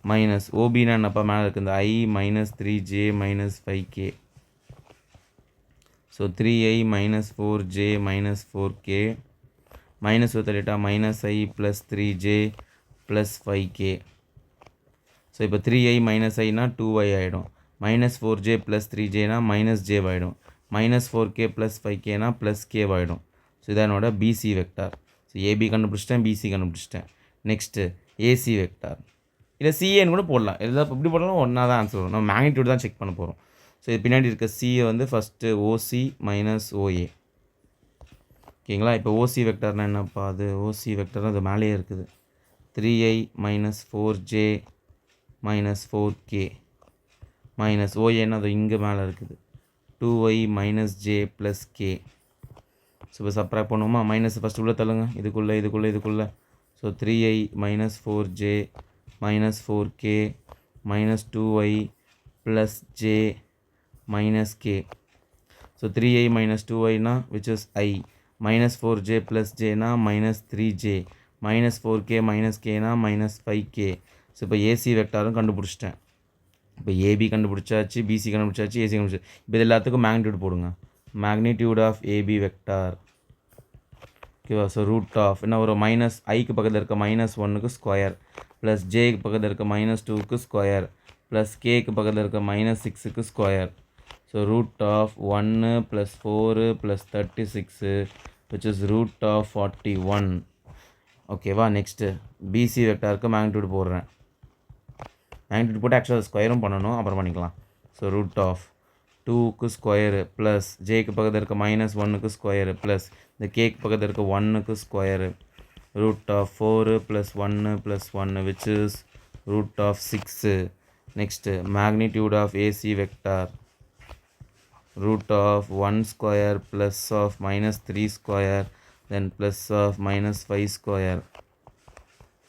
minus ஓபினா என்னப்பா? மேலே இருக்குது இந்த i minus 3j minus 5k. So 3i minus 4j minus 4k minus தள்ளிட்டா minus i plus 3j plus 5k. So இப்போ 3i மைனஸ் ஐனா 2y ஆகிடும், மைனஸ் 4j ப்ளஸ் 3jனா minus j ஆகிடும், மைனஸ் 4k ப்ளஸ் 5kனா ப்ளஸ் k ஆகிடும். So இதான் என்னோட பிசி வெக்டார். ஸோ ஏபி கண்டுபிடிச்சிட்டேன், பிசி கண்டுபிடிச்சிட்டேன். Next AC vector. இல்லை சிஏன்னு கூட போடலாம். எதாவது இப்படி போடலாம் ஒன்றா தான் ஆன்சர் வரும். நம்ம மேக்னிடியூட் தான் செக் பண்ண போகிறோம். ஸோ இது பின்னாடி இருக்க சிஏ வந்து ஃபஸ்ட்டு ஓசி மைனஸ் ஓஏ. ஓகேங்களா? இப்போ ஓசி வெக்டார்னால் என்னப்பா? அது ஓசி வெக்டார்னால் அது மேலேயே இருக்குது. 3i minus 4j minus 4k minus ஓஏன்னா அது இங்கே மேலே இருக்குது. 2y minus j plus k. So இப்போ சப்ராக்ட் பண்ணுவோமா? மைனஸ் ஃபஸ்ட்டு உள்ளே தள்ளுங்க, இதுக்குள்ளே. So 3i minus 4j minus 4k minus 2y plus j minus k. So 3i minus 2yனா which is i, minus 4j plus jனா minus 3j, minus 4k minus kனா minus 5k. So இப்போ AC வெக்டாரும் கண்டுபிடிச்சிட்டேன். இப்போ ஏபி கண்டுபிடிச்சாச்சு, PC கண்டுபிடிச்சாச்சு, AC கண்டுபிடிச்சாச்சு. இப்போ இது எல்லாத்துக்கும் மேக்னிடியூட் போடுங்க. Magnitude of AB vector. ஓகேவா? ஸோ ரூட் ஆஃப் என்ன ஒரு மைனஸ் ஐக்கு பக்கத்தில் இருக்க மைனஸ் 1க்கு ஸ்கொயர் ப்ளஸ் ஜேக்கு பக்கத்தில் இருக்க மைனஸ் 2க்கு ஸ்கொயர் ப்ளஸ் கேக்கு பக்கத்தில் இருக்க மைனஸ் 6க்கு square. So root of 1 plus 4 plus 36 which is root of 41. ஓகேவா? நெக்ஸ்ட்டு பிசி வெக்டாருக்கு மேக்னிடியூட் போடுறேன். மேக்னிடியூட் போட்டு ஆக்சுவலாக ஸ்கொயரும் பண்ணணும், அப்புறம் பண்ணிக்கலாம். ஸோ ரூட் ஆஃப் 2க்கு ஸ்கொயரு ப்ளஸ் ஜேக்கு பக்கத்தில் இருக்க மைனஸ் 1க்கு ஸ்கொயரு ப்ளஸ் இந்த கேக்கு பக்கத்தில் இருக்க 1க்கு square root of 4 plus 1 plus 1 which is root of 6. Next magnitude of AC vector. root of 1 square plus of minus 3 square then plus of minus 5 square.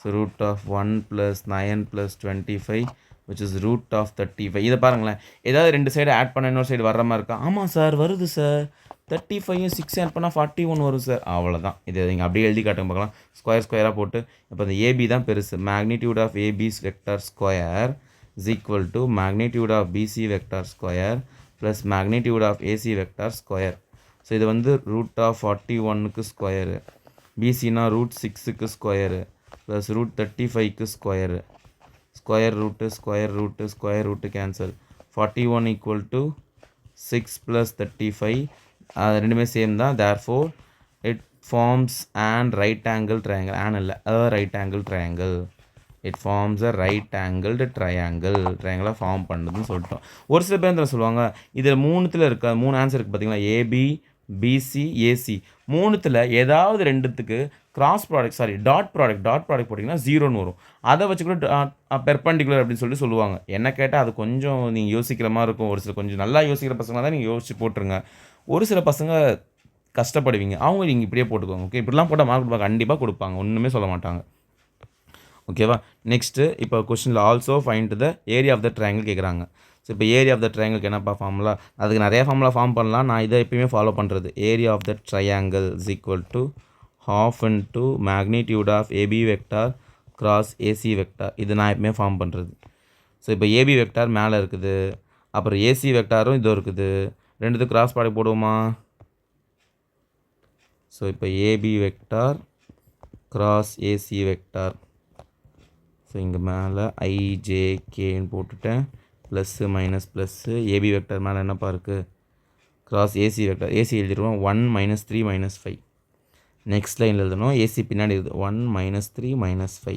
So root of 1 plus 9 plus 25 which is root of 35. இதை பாருங்களேன், ஏதாவது ரெண்டு side add பண்ண இன்னொரு side வர்ற மாதிரி இருக்கா? ஆமாம் சார் வருது சார். 35 6 ஆட் பண்ணால் 41 வரும் சார். அவ்வளோதான். இது நீங்கள் அப்படியே எழுதி காட்டுங்க பார்க்கலாம். ஸ்கொயராக போட்டு இப்போ இந்த ஏபி தான் பெருசு. Magnitude of AB's vector square is equal to magnitude of BC vector square plus magnitude of AC vector square. So இது வந்து ரூட் ஆஃப் 41க்கு ஸ்கொயரு, பிசினா ரூட் 6க்கு ஸ்கொயரு ப்ளஸ் ரூட் 35க்கு square. Square root cancel. 41 equal to 6 plus 35, அது ரெண்டுமே same தான். Therefore it forms and right angle triangle. An இல்லை, right angle triangle. It forms a right angled ட்ரையாங்கிளாக form பண்ணுறதுன்னு சொல்லிட்டோம். ஒரு சில பேர் என்ன சொல்லுவாங்க, இதில் மூணுத்தில் இருக்க 3 ஆன்சர் இருக்குது பார்த்தீங்களா? ஏபி பிசி ஏசி மூணுத்தில் ஏதாவது ரெண்டுத்துக்கு கிராஸ் ப்ராடக்ட் டாட் ப்ராடக்ட் போட்டிங்கன்னா 0ன்னு வரும். அதை வச்சு கூட பெர்பெண்டிகுலர் அப்படின்னு சொல்லுவாங்க. என்ன கேட்டால் அது கொஞ்சம் நீங்கள் யோசிக்கிற மாதிரி இருக்கும். ஒரு சில கொஞ்சம் நல்லா யோசிக்கிற பசங்க தான் நீங்கள் யோசிச்சு போட்டுருங்க. ஒரு சில பசங்க கஷ்டப்படுவீங்க, அவங்க நீங்கள் இப்படியே போட்டுக்கோங்க. ஓகே, இப்படிலாம் போட்டால் மார்க் கண்டிப்பாக கொடுப்பாங்க, ஒன்றுமே சொல்ல மாட்டாங்க. ஓகேவா? நெக்ஸ்ட்டு இப்போ கொஸ்டினில் also find the area of the triangle கேட்குறாங்க. ஸோ இப்போ ஏரியா ஆஃப் த ட்ரையாங்கிளுக்கு என்னப்பா ஃபார்முலா? அதுக்கு நிறையா ஃபார்முலா ஃபார்ம் பண்ணலாம். நான் இதை எப்பயுமே ஃபாலோ பண்ணுறது. Area of the triangle is equal to half into magnitude of AB vector cross AC vector. இது நான் எப்பவுமே ஃபார்ம் பண்ணுறது. ஸோ இப்போ ஏபி வெக்டார் மேலே இருக்குது, அப்புறம் ஏசி வெக்டாரும் இதோ இருக்குது. ரெண்டுத்துக்கு கிராஸ் ப்ராடக்ட் போடுவோமா? ஸோ இப்போ AB vector cross AC vector. So இங்கே மேலே ஐஜேகேன்னு போட்டுட்டேன், plus minus plus AB vector மேலே என்னப்பா இருக்குது கிராஸ் ஏசி வெக்டர் ஏசி எழுதிடுவோம் 1 -3 -5 நெக்ஸ்ட் லைனில் எழுதணும் ஏசி பின்னாடி இருக்குது 1 -3 -5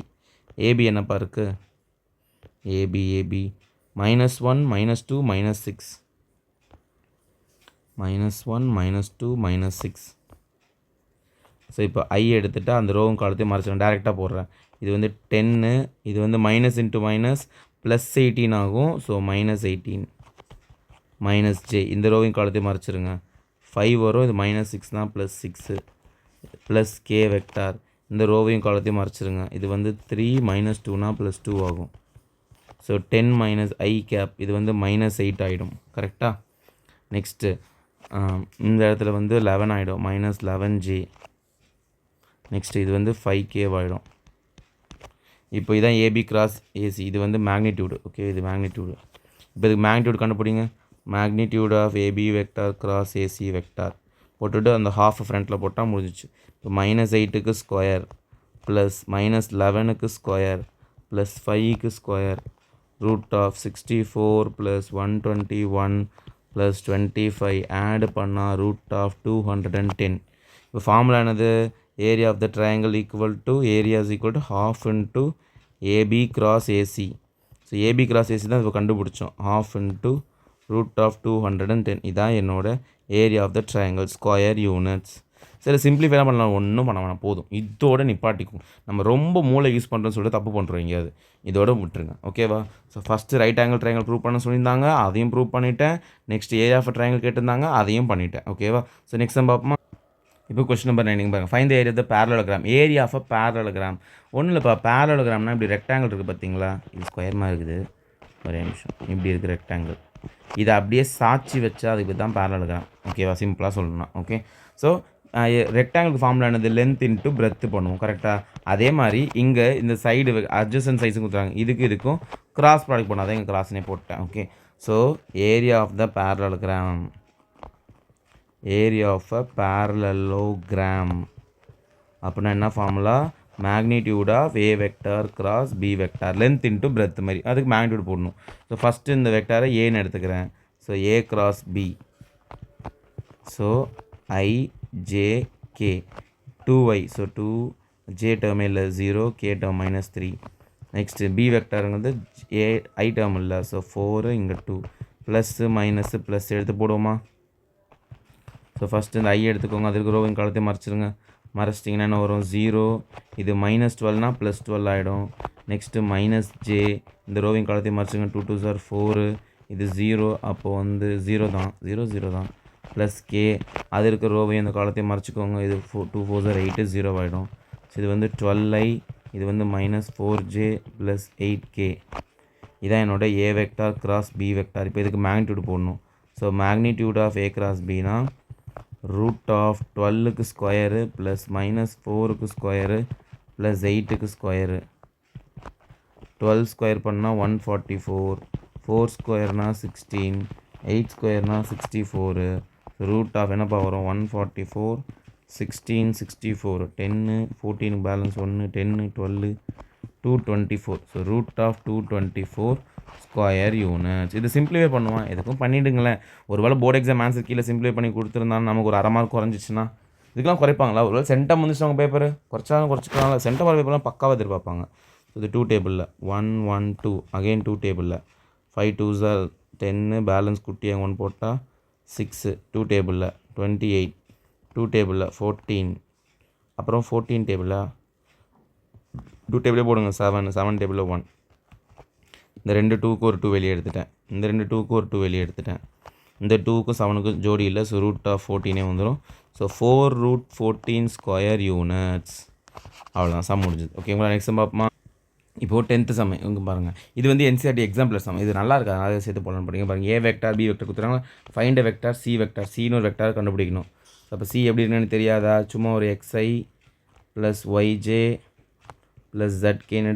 ஏபி என்னப்பா இருக்குது ஏபி -1 -2 -6 -1 -2 -6 ஸோ இப்போ ஐ எடுத்துகிட்டு அந்த ரோவும் காலத்தையும் மறைச்சிடும் டேரெக்டாக போடுறேன் இது வந்து 10 இது வந்து மைனஸ் இன்ட்டு மைனஸ் ப்ளஸ் 18 ஆகும் ஸோ -18 மைனஸ் ஜே இந்த ரோவின் காலத்தையும் மறைச்சிருங்க 5 வரும் இது -6 ப்ளஸ் 6 ப்ளஸ் கே வெக்டார் இந்த ரோவையும் காலத்தையும் மறைச்சிருங்க இது வந்து 3 -2 ப்ளஸ் 2 ஆகும் ஸோ 10 - ஐ கேப் இது வந்து -8 ஆகிடும் கரெக்டாக நெக்ஸ்ட்டு இந்த இடத்துல வந்து 11 ஆகிடும் -11J நெக்ஸ்ட்டு இது வந்து 5K ஆகிடும் இப்போ இதான் ஏபி கிராஸ் ஏசி இது வந்து மேக்னிடியூடு ஓகே இது மேக்னிடியூடு இப்போ இதுக்கு மேக்னிடியூட் கண்டுபிடிங்க magnitude of AB vector cross AC vector போட்டுட்டு அந்த ஹாஃப் ஃப்ரண்ட்டில் போட்டால் முடிஞ்சிச்சு இப்போ -8க்கு ஸ்கொயர் ப்ளஸ் -11க்கு ஸ்கொயர் ப்ளஸ் 5க்கு ஸ்கொயர் √64 + 121 + 25 ஆட் பண்ணால் √210 இப்போ ஃபார்முலா என்னது area of the triangle equal to area is equal to ½ into AB cross AC so AB cross AC தான் இப்போ கண்டுபிடிச்சோம் ½ இன்ட்டு √210 இதான் என்னோட area of the triangle square units சரி சிம்பிளிஃபை பண்ணலாம் ஒன்றும் பண்ண வேணாம் போதும் இதோட நிப்பாட்டிக்கும் நம்ம ரொம்ப மூளை யூஸ் பண்ணுறோன்னு சொல்லிட்டு தப்பு பண்ணுறோம் எங்கேயாவது இதோட விட்டுருங்க ஓகேவா so first right angle triangle prove பண்ண சொல்லியிருந்தாங்க அதையும் ப்ரூவ் பண்ணிவிட்டேன் நெக்ஸ்ட் ஏரியா ஆஃப் ட்ரையாங்கிள் கேட்டிருந்தாங்க அதையும் பண்ணிவிட்டேன் ஓகேவா ஸோ நெக்ஸ்ட் நம்ம பார்ப்போமா இப்போ கொஸ்டின் நம்பர் 9 பாருங்கள் find the area of the parallelogram area of a parallelogram ஒன்றும் இல்லைப்பா பேரலோகிராம்னா இப்படி ரெக்டாங்கிள் இருக்குது பார்த்தீங்களா இது ஸ்கொயர் மாதிரி இருக்குது ஒரே நிமிஷம் இப்படி இருக்குது ரெக்டாங்கிள் இதை அப்படியே சாட்சி வச்சா அதுக்கு தான் பேரலோகிராம் ஓகேவா சிம்பிளாக சொல்லணும்னா ஓகே ஸோ ரெக்டாங்கிள் ஃபார்முலா என்னது லென்த் இன்ட்டு பிரெத்து பண்ணுவோம் கரெக்டாக அதே மாதிரி இங்கே இந்த சைடு அட்ஜஸ்டன்ட் சைஸும் கொடுத்துறாங்க இதுக்கும் கிராஸ் ப்ராடக்ட் பண்ணால் தான் இங்கே கிராஸ்னே போட்டேன் okay so area of the parallelogram area of a parallelogram அப்படின்னா என்ன formula magnitude of A vector cross B vector length into breadth மாதிரி அதுக்கு மேக்னிடியூட் போடணும் ஸோ ஃபஸ்ட்டு இந்த வெக்டாரை ஏன்னு எடுத்துக்கிறேன் so A cross B so IJK 2y so 2J டேர்மே இல்லை 0 K டேர்ம் -3 நெக்ஸ்ட்டு பி வெக்டாருங்கிறது ஐ டேர்ம் இல்லை ஸோ 4 இங்கே 2 ப்ளஸ்ஸு மைனஸு ப்ளஸ் எடுத்து போடுவோமா ஸோ ஃபஸ்ட்டு இந்த ஐ எடுத்துக்கோங்க அதுக்கு ரோவின் காலத்தையும் மறைச்சிருங்க மறைச்சிட்டிங்கன்னா என்ன வரும் 0 இது -12 +12 ஆகிடும் நெக்ஸ்ட்டு -J இந்த ரோவின் காலத்தையும் மறைச்சிருங்க 2 2s are 4 இது 0 அப்போது வந்து 0 தான் 0 தான் ப்ளஸ் கே அது இருக்கிற ரோவையும் இந்த காலத்தையும் மறைச்சிக்கோங்க இது 2 4s are 8 0 ஆகிடும் ஸோ இது வந்து 12i இது வந்து -4J + 8K இதான் என்னோட A vector cross B vector இப்போ இதுக்கு மேக்னிடியூட் போடணும் so magnitude of A cross பினா √12க்கு ஸ்கொயரு ப்ளஸ் -4க்கு ஸ்கொயரு ப்ளஸ் 8க்கு ஸ்கொயரு 12 ஸ்கொயர் பண்ணால் 144 4 ஸ்கொயர்னா 16 8 ஸ்கொயர்னா 64 ரூட் ஆஃப் என்னப்பா வரும் 144 16 64 10 14 பேலன்ஸ் 1 10 12 224 ஸோ √224 ஸ்கொயர் யூனிட்ஸ் இது சிம்பிளிஃபை பண்ணுவான் எதுக்கும் பண்ணிவிடுங்களேன் ஒரு வேளை போர்டு எக்ஸாம் ஆன்சர் கீழே சிம்பிளிஃபை பண்ணி கொடுத்துருந்தாலும் நமக்கு ஒரு அரை மார்க் குறைஞ்சிச்சுன்னா இதுக்கெலாம் குறைப்பாங்களா ஒரு வேளை சென்டம் வந்துச்சு அவங்க பேப்பர் குறைச்சாலும் குறைச்சிக்கலாம் சென்டம் பேப்பர்லாம் பக்காவாக எதிர்பார்ப்பாங்க ஸோ இது 2 டேபிளில் 1 1 2 அகெயின் 2 டேபிளில் 5 2s are 10 பேலன்ஸ் குட்டியாக 1 போட்டால் 6 2 டேபிளில் 28 2 டேபிளில் 14 அப்புறம் 14 டேபிளில் 2 டேபிளே போடுங்க 7 டேபிளில் 1 இந்த ரெண்டு 2க்கு ஒரு 2 வெளியே எடுத்துட்டேன் இந்த ரெண்டு 2க்கு ஒரு 2 வெளியே எடுத்துட்டேன் இந்த 2க்கும் 7க்கும் ஜோடி இல்லை ஸோ √14 வந்துடும் ஸோ 4√14 ஸ்கொயர் யூனிட்ஸ் அவ்வளோதான் சம் முடிஞ்சுது ஓகேங்களா நெக்ஸ்ட் பார்ப்போமா இப்போது 10th சம் இங்கே பாருங்கள் இது வந்து NCERT எக்ஸாம்பிள் சம் இது நல்லா இருக்கா அதை சேர்த்து போடலாம் படிங்க பாருங்கள் ஏ வெக்டார் பி வெக்டார் கொடுத்துறாங்க ஃபைண்ட் வெக்டார் சி வெக்டார் சின்னு ஒரு வெக்டார் கண்டுபிடிக்கணும் ஸோ அப்போ சி எப்படி இருக்குன்னு தெரியாதா சும்மா ஒரு xi + yj + zkன்னு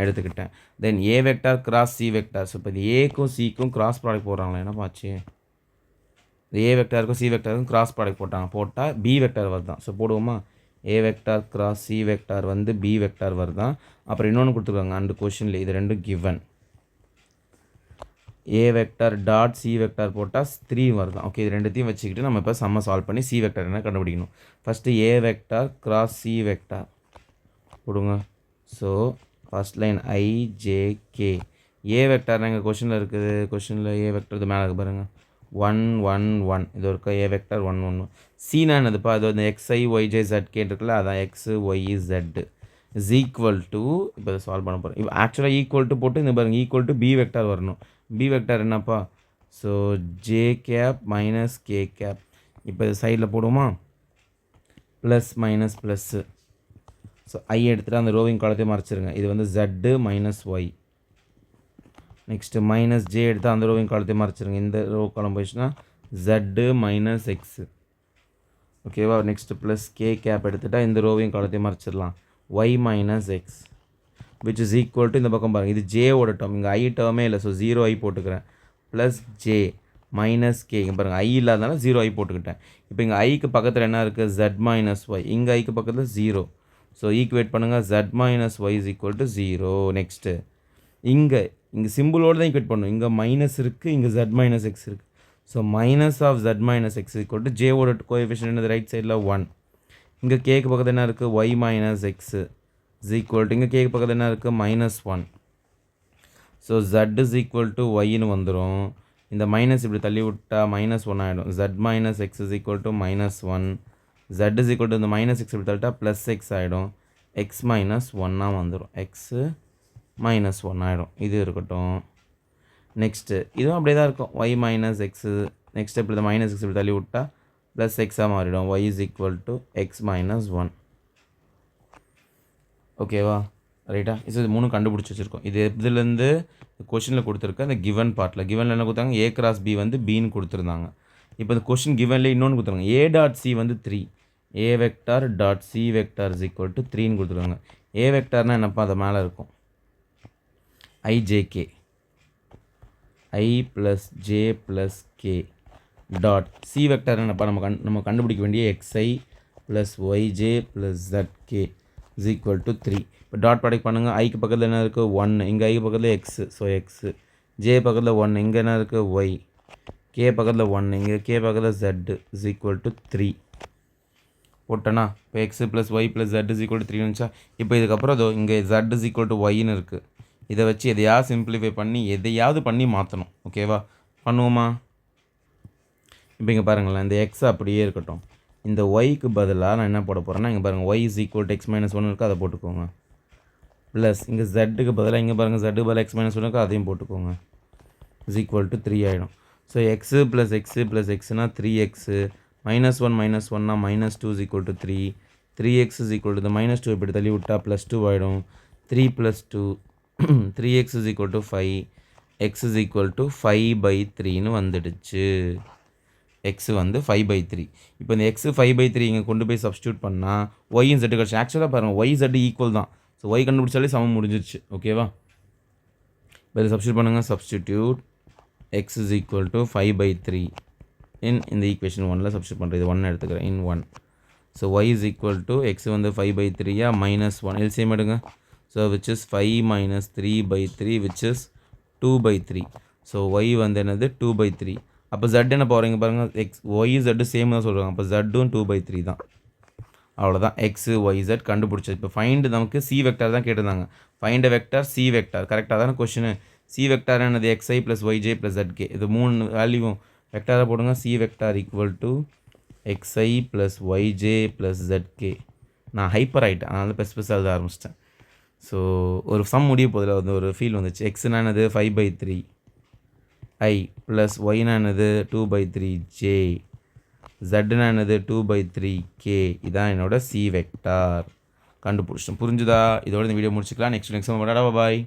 எடுத்துக்கிட்டேன் then A vector cross C vector so இப்போ இது ஏக்கும் சிக்கும் கிராஸ் ப்ராடக்ட் போடுறாங்களா என்னப்பாச்சு இந்த ஏ வெக்டாருக்கும் சி வெக்டாருக்கும் கிராஸ் ப்ராடக்ட் போட்டால் பி வெக்டார் வருதான் ஸோ போடுவோமா A vector cross C vector வந்து பி வெக்டார் வருதான் அப்புறம் இன்னொன்று கொடுத்துருக்காங்க அந்த கொஷினில் இது ரெண்டும் given A vector dot C vector போட்டால் 3 வருது. ஓகே, இது ரெண்டுத்தையும் வச்சுக்கிட்டு நம்ம இப்போ சம்மை சால்வ் பண்ணி சி வெக்டார் என்ன கண்டுபிடிக்கணும். First A vector cross C vector போடுங்க. ஸோ ஃபஸ்ட் லைன் ஐஜேகே ஏ வெக்டார்னா எங்கள் கொஷனில் இருக்குது. கொஷனில் ஏ வெக்டார் இது மேலே இருக்கு பாருங்கள், 1 1 1 இது ஒரு ஏ வெக்டார் 1 1. சீனா என்னதுப்பா, அது வந்து எக்ஸ்ஐ ஒய்ஜே ஜெட்கே இருக்குல்ல, அதான் x y z is equal to, இப்போ இதை சால்வ் பண்ண போகிறேன். இப்போ ஆக்சுவலாக ஈக்குவல் டு போட்டு இந்த பாருங்கள் ஈக்குவல் டு பி வெக்டார் வரணும். பி வெக்டார் என்னப்பா, so J cap minus K cap. இப்போ இது சைடில் போடுவோமா, plus minus plus. So I எடுத்துகிட்டு அந்த ரோவிங் காலத்தையும் மறைச்சிருங்க. இது வந்து Z minus Y. Next minus J எடுத்து அந்த ரோவிங் காலத்தையும் மறைச்சிருங்க. இந்த ரோ காலம் போயிடுச்சுன்னா ஜெட்டு மைனஸ் எக்ஸு. ஓகேவா. நெக்ஸ்ட்டு ப்ளஸ் கே கேப் எடுத்துகிட்டா இந்த ரோவிங் காலத்தையும் மறைச்சிடலாம், Y minus X which is equal to இந்த பக்கம் பாருங்கள், இது ஜேவோட டேர்ம், இங்கே ஐ டேர்மே இல்லை, ஸோ 0 ஐ போட்டுக்கிறேன். ப்ளஸ் ஜே மைனஸ் கே, இங்கே பாருங்கள் ஐ இல்லாதனால 0 ஐ போட்டுக்கிட்டேன். இப்போ இங்கே ஐக்கு பக்கத்தில் என்ன இருக்குது, ஜெட் மைனஸ் ஒய், இங்கே ஐக்கு பக்கத்தில் 0. ஸோ ஈக்குவேட் பண்ணுங்கள், Z minus Y is equal to 0. Next இங்கே சிம்பிளோடு தான் ஈக்குவேட் பண்ணணும். இங்கே மைனஸ் இருக்குது, இங்கே ஜெட் மைனஸ் எக்ஸ் இருக்குது. So minus of Z minus X equal to ஜேவோட கோஎஃபிஷியன்ட் என்னது, ரைட் சைடில் 1. இங்கே கேக்கு பக்கத்தில் என்ன இருக்குது, Y minus X is equal to, இங்கே கேக்கு பக்கத்தில் என்ன இருக்குது, minus 1. So Z is equal to ஒய்னு வந்துடும். இந்த மைனஸ் இப்படி தள்ளி விட்டால் மைனஸ் 1 ஆகிடும். Z minus x is equal to minus 1. Z is equal to இந்த மைனஸ் எக்ஸ் இப்படி தள்ளிட்டா ப்ளஸ் எக்ஸ் ஆகிடும். எக்ஸ் மைனஸ் 1 வந்துடும். எக்ஸு மைனஸ் 1 ஆகிடும். இது இருக்கட்டும். நெக்ஸ்ட்டு இதுவும் அப்படியே தான் இருக்கும், ஒய் மைனஸ் எக்ஸு. நெக்ஸ்ட் இப்படி இந்த மைனஸ் எக்ஸ் இப்படி தள்ளி விட்டால் ப்ளஸ் எக்ஸாக மாறிடும். Y is equal to x minus 1. ஓகேவா, ரைட்டா. இது 3 கண்டுபிடிச்சி வச்சுருக்கோம். இது இதுலேருந்து கொஷனில் கொடுத்துருக்க அந்த கிவன் பார்ட்டில், கிவனில் என்ன கொடுத்தாங்க, ஏ கிராஸ் பி வந்து பின்னு கொடுத்துருந்தாங்க. இப்போ இந்த கொஷின் கிவன்லேயே இன்னொன்று கொடுத்துருவாங்க, ஏ டாட் சி வந்து 3, A vector dot C vector is equal to 3ன்னு கொடுத்துருவாங்க. ஏ வெக்டார்னால் என்னப்பா, அது மேலே இருக்கும் IJK, I plus J plus K dot C vector என்னப்பா, நம்ம கண்டுபிடிக்க வேண்டிய X I plus Y J plus Z K is equal to 3. இப்போ டாட் ப்ராடக்ட் பண்ணுங்கள். ஐக்கு பக்கத்தில் என்ன இருக்குது, 1, இங்கே ஐக்கு பக்கத்தில் எக்ஸு, ஸோ எக்ஸு. ஜே பக்கத்தில் 1, இங்கே என்ன இருக்குது, ஒய். கே பக்கத்தில் 1, இங்கே கே பக்கத்தில் ஜெட் இஸ் ஈக்குவல் டு 3 போட்டேன்னா இப்போ x plus y plus z is equal to 3 வந்துச்சா. இப்போ இதுக்கப்புறம் அதோ இங்கே ஜெட் இஸ் ஈக்குவல் டு ஒய்ன்னு இருக்குது. இதை வச்சு எதையாவது சிம்பிளிஃபை பண்ணி எதையாவது பண்ணி மாற்றணும். ஓகேவா, பண்ணுவோமா. இப்போ இங்கே பாருங்களேன், இந்த எக்ஸ் அப்படியே இருக்கட்டும். இந்த ஒய்க்கு பதிலாக நான் என்ன போட போகிறேன்னா, இங்கே பாருங்கள் y is equal to x minus 1 இருக்குது, அதை போட்டுக்கோங்க. ப்ளஸ் இங்கே ஜெட்டுக்கு பதிலாக இங்கே பாருங்கள் ஜெட்டுக்கு பதிலாக எக்ஸ் மைனஸ் 1 இருக்குது, அதையும் போட்டுக்கோங்க. இஸ் ஈக்குவல் டு 3 ஆகிடும். ஸோ எக்ஸு ப்ளஸ் எக்ஸ்னால் 3x, மைனஸ் 1 மைனஸ் 1னா minus 2 is equal to 3. 3x is equal to இந்த மைனஸ் 2 இப்படி தள்ளி விட்டால் ப்ளஸ் 2 ஆகிடும். 3 + 2 3x is equal to 5, X is equal to 5/3ன்னு வந்துடுச்சு. எக்ஸு வந்து 5/3. இப்போ இந்த எக்ஸு 5/3 இங்கே கொண்டு போய் சப்ஸ்டியூட் பண்ணால் ஒய்யும் ஜெட்டு கிடச்சி. ஆக்சுவலாக பாருங்கள் ஒய் ஜெட்டு ஈக்குவல் தான். ஸோ ஒய் கண்டுபிடிச்சாலே சமம் முடிஞ்சிருச்சு. ஓகேவா, இப்போ இதை சப்ஸ்டியூட் பண்ணுங்கள். Substitute x is equal to 5/3 இந்த ஈக்குவேஷன் 1ல் சப்ஸ்டியூட் பண்ணுறது. இது 1 எடுத்துக்கிறேன், in 1. So y is equal to x வந்து 5/3 மைனஸ் 1 எல்சிஎம் எடுங்க. So which is 5 minus 3/3 which is 2/3. So y வந்து என்னது 2/3. அப்போ ஜெட் என்ன போகிறீங்க பாருங்கள், எக்ஸ் ஒய் ஜெட்டு சேம் தான் சொல்கிறாங்க. அப்போ ஜெட்டும் 2/3 தான். அவ்வளோதான், எக்ஸு ஒய் ஜெட் கண்டுபிடிச்சது. இப்போ ஃபைண்டு நமக்கு சி வெக்டார் தான் கேட்டிருந்தாங்க. ஃபைண்ட் வெக்டார் சி வெக்டார் கரெக்டாக தானே கொஷினு. சி வெக்டார் என்னது, X I plus Y J plus Z K. இது 3 வேல்யூவும் வெக்டாரை போடுங்க. C vector equal to X I plus Y J plus Z K. நான் ஹைப்பர் ஆகிட்டேன், அதனால பெருசாக எழுத ஆரம்பிச்சிட்டேன். ஸோ ஒரு சம் முடிய போதில் வந்து ஒரு ஃபீல் வந்துச்சு. எக்ஸ்னா என்னது 5/3 ஐ ப்ளஸ் ஒய்னா என்னது 2/3 ஜே, ஜெட்னா என்னது 2/3 கே. இதான் என்னோட சி வெக்டார் கண்டுபிடிச்சிட்டோம். புரிஞ்சுதா? இதோட இந்த வீடியோ முடிச்சுக்கலாம். நெக்ஸ்ட் பாய்.